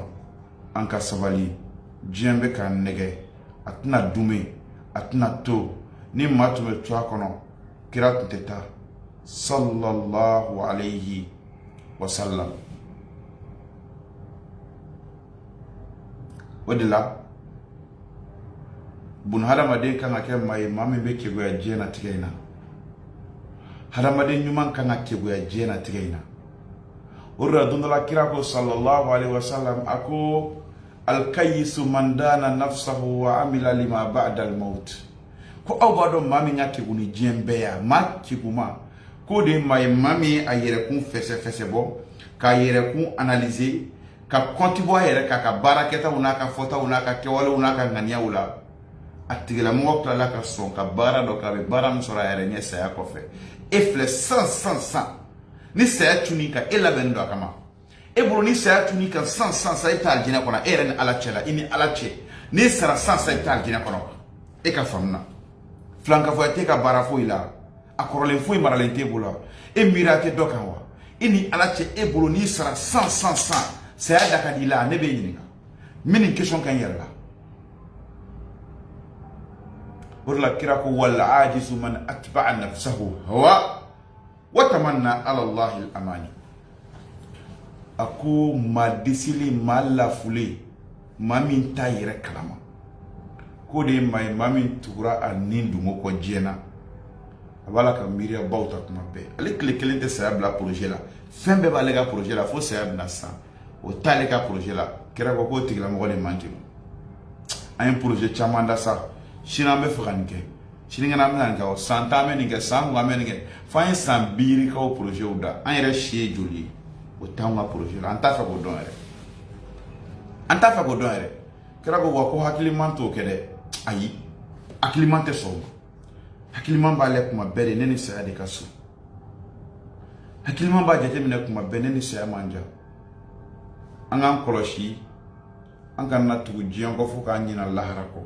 anka sabali jembe kan nege atna dume atna to ni matume to akono kirat teta sallallahu alayhi wa sallam wadila bun hadamade kan ake mai mami be ke goya jena tigaina hadamade nyuman kan ake goya jena tigaina urra dundala kirako sallallahu alayhi wa sallam ako al-kayyisu man dana nafsahu wa amila lima ba'da al-maut ko awbado mami ngake guni jembe ya makiguma ko de may mami ayere kun fese bo ka yere kun analyser ka kontibo yere ka baraketa unaka fota unaka kewale unaka ngania ula atigela mo ko la ka son ka bara do ka be bara msora yere nyesa ya kofe efle sans ni sa tunika ela bendo kama ebro ni sa tunika sans sa ita jina kona eren ala chela ini ala che ni sara sans sa ita jina kona e ka famna flanka fo te ka bara fo ila akorole fo maralen te bula e mirate dokanwa ini ala che ebro ni sara sans sa da ka dila ne be yininga mini question kan yalla urla kirako wal ajizu man atba'a nafsahu hawa وتمنى على الله الأماني أكو ما دسيلي ما لافولي ما من تاير كلامه كودي ما من تورا النيندو مكو جينا أبالا كميريا باوتا كما بي أليك لكلين تسيب لا بروجي لا فين بيبا لغا بروجي لا فو سيب ناسا وطالي كا بروجي لا كيرا كوكو تيغلا مغولي مانجينو أين بروجي چامان دا سا شينا مفغانكي Shilinga na mna nga santa ameninga sangu ameninga fa sambiri ka o projet uda ayere shie joli o tanga projet la anta fa go don ere kera go wako hakilimanto kede ayi akilimante so hakiliman ba le kuma bere neni sa de kaso hakiliman ba jete mine kuma bene ni sa manja angan koloshi angan na tugu jion ko fuka nyina lahara ko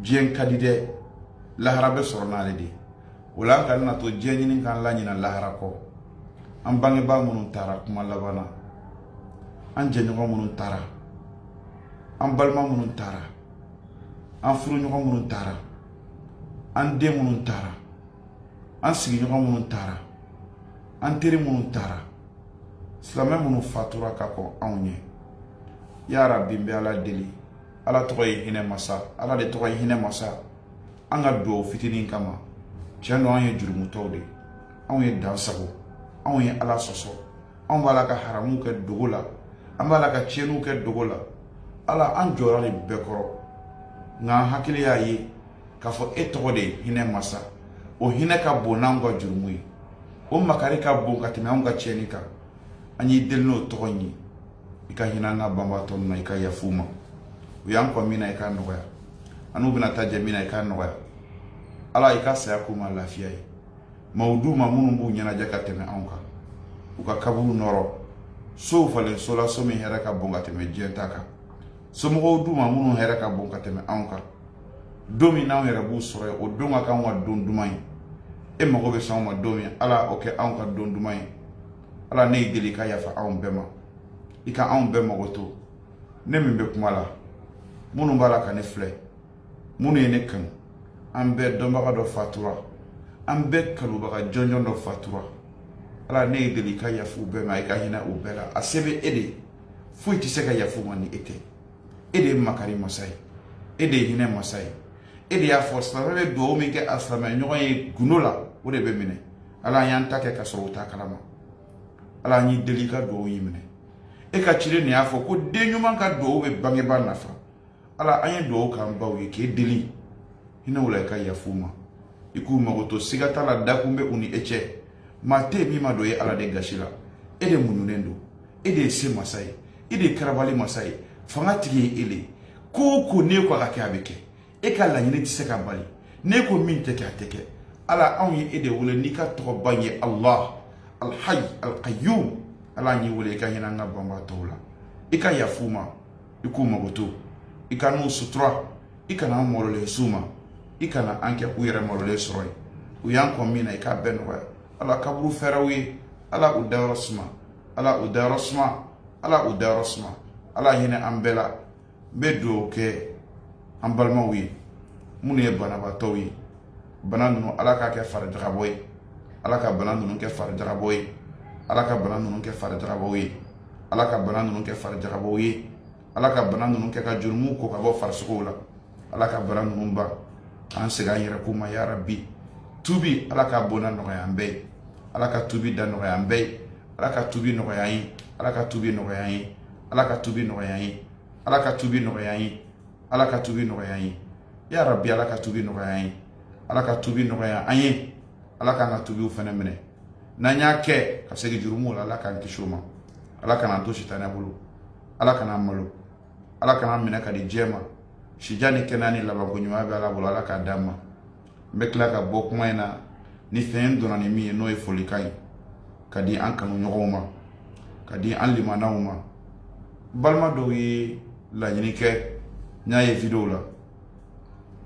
jien kadide lahara be sornale di wala kan na to jien ni kan la nyina lahara ko am bangi ba munun tara kuma labana an jeni ko munun tara am balma munun tara an furu ko munun tara an de munun tara an sigi ko munun tara an teri munun tara silama munun fatura ka ko awnye ya rabbi be ala deli ala toy hine masa ala de toy hine masa anga do fitinin kama chano anye jurumu tawde anye dansago anye ala soso an bala ka haramu ke dogola an bala ka chenu ke dogola ala an jora ni bekoro nga hakili ya yi ka fo etode hine masa o hine ka bonango jurumu o makari ka bon ka timango chenika anyi delno tokonyi ika hinanga bamba tonna ika yafuma uyan kwa mina ika ndoya anu bina taje mina ika ndoya ala i ka saya kuma lafiya ye mawdu ma minnu b'u ɲɛnajɛ ka tɛmɛ anw kan u ka kaburu nɔrɔ sow falen so la so min hɛrɛ ka bon ka tɛmɛ diɲɛ ta kan somɔgɔw d'u ma minnu hɛrɛ ka bon ka tɛmɛ anw kan don min n'anw yɛrɛ b'u sɔrɔ ye o don ka k'anw ka don duman ye e mago bɛ s'anw ma don min ala o kɛ anw ka don duman ye ala ne y'i deli ka yafa anw bɛɛ ma i ka anw bɛɛ mago to ne min bɛ kuma la minnu b'a la ka ne filɛ minnu ye ne kanu an bɛɛ dɔnbaga dɔ fatura an bɛɛ kanubaga jɔnjɔn dɔ fatura ala ne y'i deli ka yafa u bɛɛ ma i ka hinɛ u bɛɛ la a se bɛ e de foyi tɛ se ka yafa ma ni e tɛ e de ye makari masa ye e de ye hinɛ masa ye e de y'a fɔ silamɛ bɛ dugawu min kɛ a silamɛɲɔgɔn ye gundo la o de bɛ minɛ ala an y'an ta kɛ ka sɔrɔ u t'a kalama ala an y'i deli ka dugawu y'i minɛ e ka cilen nin y'a fɔ ko den ɲuman ka dugawu bɛ bangebaa nafa ala an ye dugawu k'an baw ye k'e deli hinɛw la i ka yafa u ma i k'u mago to siga t'a la dakun bɛ u ni e cɛ maa tɛ yen min ma don ye ala de gasi la e de muɲunen don e de ye se masa ye e de ye karabali masa ye fanga tigi ye e le ko o ko n'e ko a ka kɛ a bɛ kɛ e ka laɲini tɛ se ka bali n'e ko min tɛ kɛ a tɛ kɛ ala anw ye e de wele n'i ka tɔgɔba ye Allah alhayi alqayyum ala an y'i wele i ka hinɛ an ka banbaatɔw la i ka yafa u ma i k'u mago to i ka n'u sutura i kana an malolen s'u ma i kana an kɛ k'u yɛrɛ malolen sɔrɔ ye u y'an kɔn min na i k'a bɛɛ nɔgɔya ala kaburu fɛrɛw ye ala u dayɔrɔ suma ala u dayɔrɔ suma ala u dayɔrɔ suma ala hinɛ an bɛɛ la n bɛ dugawu kɛ an balimaw ye minnu ye banabaatɔw ye bana ninnu ala k'a kɛ farijagabɔ ye ala ka bana ninnu kɛ farijagabɔ ye ala ka bana ninnu kɛ farijagabɔ ye ala ka bana ninnu kɛ farijagabɔ ye ala ka bana ninnu kɛ ka jurumu ko ka bɔ farisogow la ala ka bana ninnu ban an segin an yɛrɛ k'u ma ya rabbi tubi ala ka bona nɔgɔya an bɛɛ ye ala ka tubi da nɔgɔya an bɛɛ ye ala ka tubi nɔgɔya an ye ala ka tubi nɔgɔya an ye ala ka tubi nɔgɔya an ye ala ka tubi nɔgɔya an ye ala ka tubi nɔgɔya an ye ya rabbi ala ka tubi nɔgɔya an ye ala ka tubi nɔgɔya an ye ala k'an ka tubiw fɛnɛ minɛ n'an y'a kɛ ka segin jurumuw la ala k'an kisi o ma ala kana to sitanɛ bolo ala kana malo ala kana minɛ ka di jɛ ma sija ni kɛnɛya ni labanko ɲuman bɛ ala bolo ala k'a d'an ma n bɛ tila ka bɔ kuma in na ni fɛn donna ni min ye n'o ye folikan ye ka di an kanuɲɔgɔnw ma ka di an limanaw ma balima dɔw ye laɲini kɛ n y'a ye video la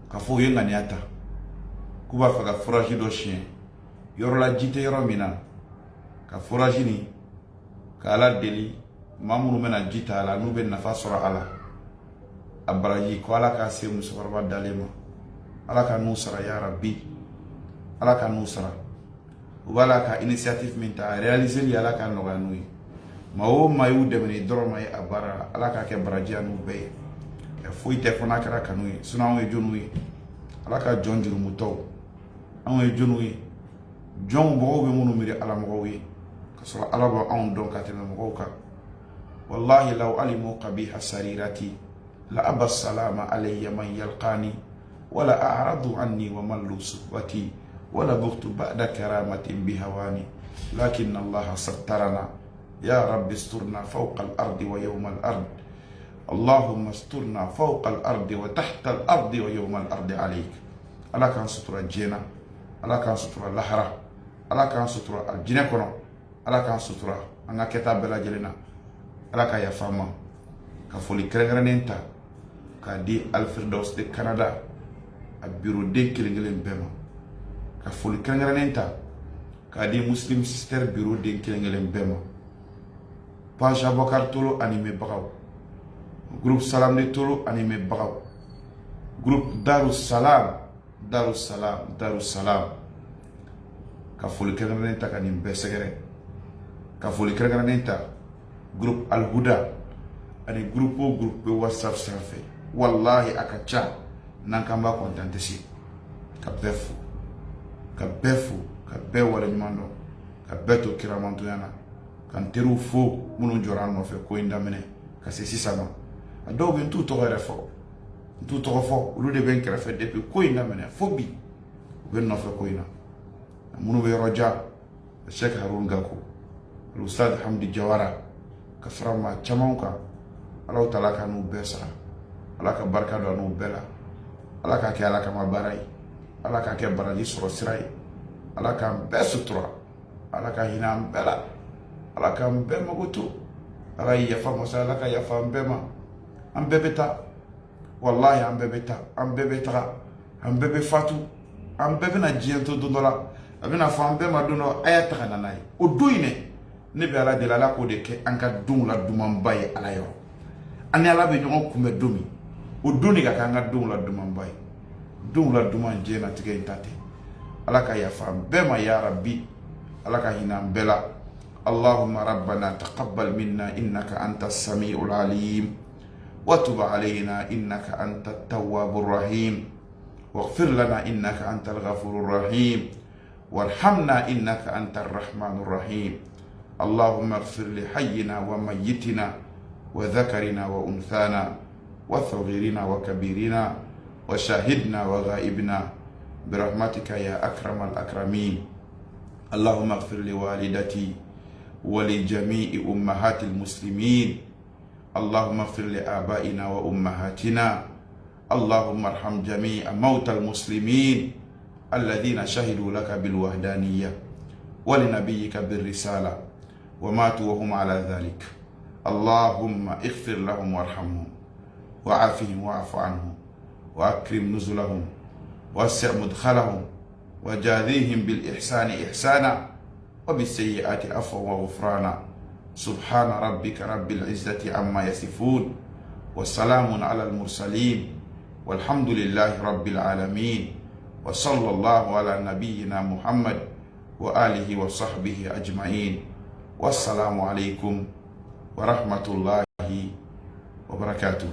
ka fɔ u ye ŋaniya ta k'u b'a fɛ ka forage dɔ siɲɛ yɔrɔ la ji tɛ yɔrɔ min na ka forage nin ka ala deli maa minnu bɛna ji ta a la n'u bɛ nafa sɔrɔ a la a baraji ko ala k'a se musokɔrɔba dalen ma ala ka n'u sara ya rabbi ala ka n'u sara u b'a la ka initiative min ta a réaliseli ala ka nɔgɔya n'u ye maa o maa y'u dɛmɛ ni dɔrɔn ma ye a baara la ala k'a kɛ barajiya n'u bɛɛ ye foyi tɛ fɔ n'a kɛra kanu ye sinon anw ye jɔnw ye ala ka jɔn jurumutɔw anw ye jɔnw ye jɔnw mɔgɔw bɛ minnu miiri ala mɔgɔw ye ka sɔrɔ ala bɛ anw dɔn ka tɛmɛ mɔgɔw kan wallahi law alimu qabiha sarirati la aba salama alayya man yalqani wala a'radu anni wa mallu suhbati wala bughtu ba'da karamatin bihawani lakin Allah sattarana ya rabbi isturna fawqa al-ardi wa yawma al-ard اللهم استرنا فوق الأرض وتحت الأرض ويوم الأرض عليك ألا كان سترة جينا ألا كان سترة لحرة ألا كان سترة الجنة كنو ألا كان سترة أنا كتاب بلا جلنا ألا كان يفهم كفولي كرغرنينتا كدي الفردوس دي كندا البيرو دي كلنجلين بما كفولي كرغرنينتا كدي مسلم سيستر بيرو دي كلنجلين بما باشا بكار تولو أنيمي بغاو groupe salam de tolo animé bagaw groupe darussalam ka foli kɛrɛnkɛrɛnnen ta ka nin bɛɛ sɛgɛrɛ ka foli kɛrɛnkɛrɛnnen ta groupe alhuda ani groupe o groupe bɛ whatsapp sanfɛ wallahi a ka ca n'an k'an b'a kontan tɛ se ka bɛɛ fo ka bɛɛ waleɲuman dɔn ka bɛɛ to kiramantonya na ka n teriw fo minnu jɔra an nɔfɛ ko in daminɛ ka se sisan ma a dɔw bɛ n t'u tɔgɔ yɛrɛ fɔ n t'u tɔgɔ fɔ olu de bɛ n kɛrɛfɛ depuis ko in daminɛ fo bi u bɛ n nɔfɛ ko in na minnu bɛ yɔrɔ jan Sheikh Harun Gako Ustad Hamdi Jawara ka fara maa camanw kan Ala ta'ala ka n'u bɛɛ sara Ala ka barika don n'u bɛɛ la Ala ka kɛ Ala kama baara ye ala ka kɛ baraji sɔrɔ sira ye, ala k'an bɛɛ sutura, ala ka hinɛ an bɛɛ la, ala k'an bɛɛ mago to, ala ye yafa masa, ala ka yafa an bɛɛ ma. An bɛɛ bɛ taa, wallahi an bɛɛ bɛ taa, an bɛɛ bɛ taga, an bɛɛ bɛ fatu, an bɛɛ bɛna diɲɛ to don dɔ la, a bɛna fɔ an bɛɛ ma don dɔ a y'a ta ka na n'a ye. O don in dɛ, ne bɛ ala deli ala k'o de kɛ an ka donw la dumanba ye ala yɔrɔ. An ni ala bɛ ɲɔgɔn kunbɛn don min, o don de ka kɛ an ka donw la dumanba ye. Donw la duman diɲɛlatigɛ in ta tɛ. Ala ka yafa an bɛɛ ma ya rabbi, ala ka hinɛ an bɛɛ la. Allahumma rabbana taqabbal minna innaka antas sami'ul alim wa tub alayna innaka antat tawwabur rahim waghfir lana innaka antal ghafurur rahim warhamna innaka antar rahmanur rahim. Allahumma ighfir li hayyina wa mayyitina wa dhakarina wa unthana wa saghirina wa kabirina wa shahidna wa ghaibina birahmatika ya akramal akramin. Allahumma ighfir li walidati ولجميع أمهات المسلمين. اللهم اغفر لآبائنا وأمهاتنا. اللهم ارحم جميع موتى المسلمين الذين شهدوا لك بالوحدانية ولنبيك بالرسالة وماتوا وهم على ذلك. اللهم اغفر لهم وارحمهم وعافهم واعف عنهم وأكرم نزلهم ووسع مدخلهم وجازيهم بالإحسان إحسانا وبالسيئات عفوا وغفرانا. سبحان ربك رب العزة عما يصفون والسلام على المرسلين والحمد لله رب العالمين وصلى الله على نبينا محمد وآله وصحبه أجمعين. والسلام عليكم ورحمة الله وبركاته.